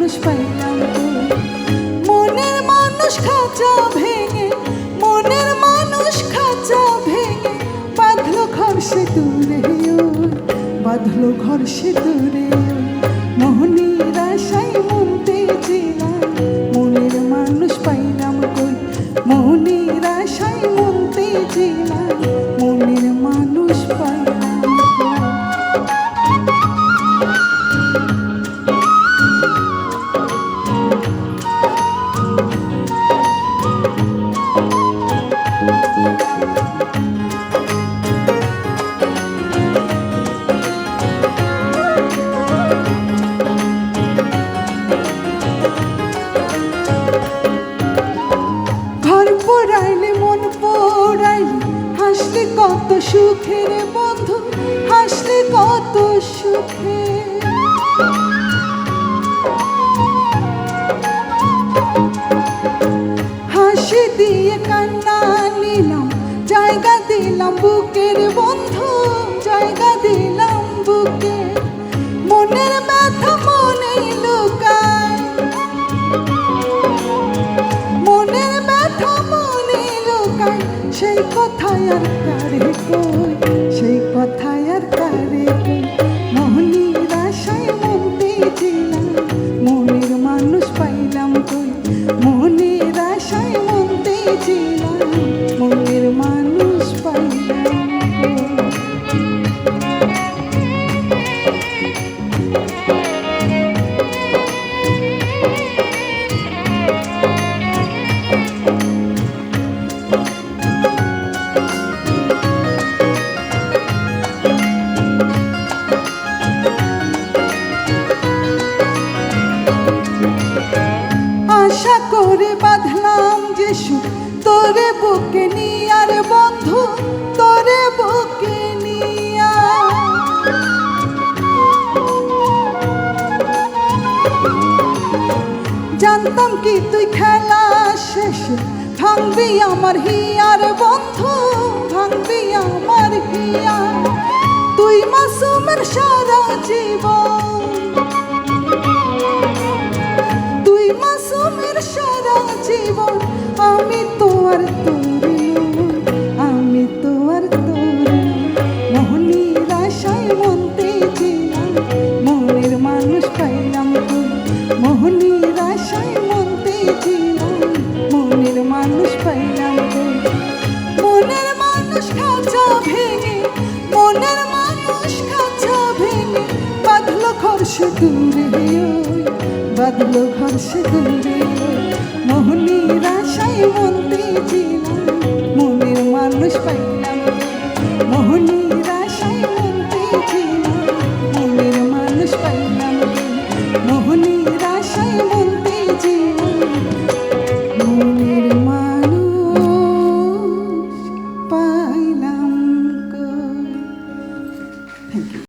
মানুষ পাইলাম মনের মানুষ খাঁচা ভেঙে মনের মানুষ খাঁচা ভেঙে বাঁধলো ঘর সে দূরে বাঁধলো ঘর সে দূরে মোহনীর আশায় মনতে ছিলাম মনের মানুষ পাইলাম কই মোহনীর আশায় মনতে ছিলাম মনের মানুষ পাইলাম পোড়াইলে মন পোড়াইলে হাসলে কত সুখের বন্ধু হাসলে কত সুখে হাসি দিয়ে কান্না নিলাম জায়গা দিলাম বুকের বন্ধু জায়গা দিলাম বুকে মনের ব্যথা মনে লুকায় মনের ব্যথা মনে লুকায় সেই কথায় আর কারে কই সেই কথায় আর কারে কই মোহনীর আশায় মনতে ছিলাম মনের মানুষ পাইলাম কই মোহনীর আশায় মনতে ছিলাম মনের মানুষ পাইলাম আশা করে বাঁধলাম যে সুখ তোরে বুকে নিয়ার বন্ধু তোরে বুকে নিয়া জানতাম কি তুই খেলা শেষে ভাঙবি আমার হিয়ার বন্ধু ভাঙবি আমার হিয়া তুই মাসুমের সারা জীবন মাসুমের সারা জীবন আমি তো আর তোরে আমি তো আর তোরে মোহনীর আশায় মনতে ছিলাম মনের মানুষ পাইলাম তুই মোহনীর আশায় মনতে ছিলাম মনের মানুষ পাইলাম তুই মনের মানুষ খাঁচা ভেঙে মনের মানুষ খাঁচা ভেঙে বাঁধলো ঘর সে দূরে বাঁধলো ঘর সে দূরে মোহনীর আশায় মনতে ছিলাম মনের মানুষ পাইলাম মোহনীর আশায় মনতে ছিলাম মনের মানুষ পাইলাম মোহনীর আশায়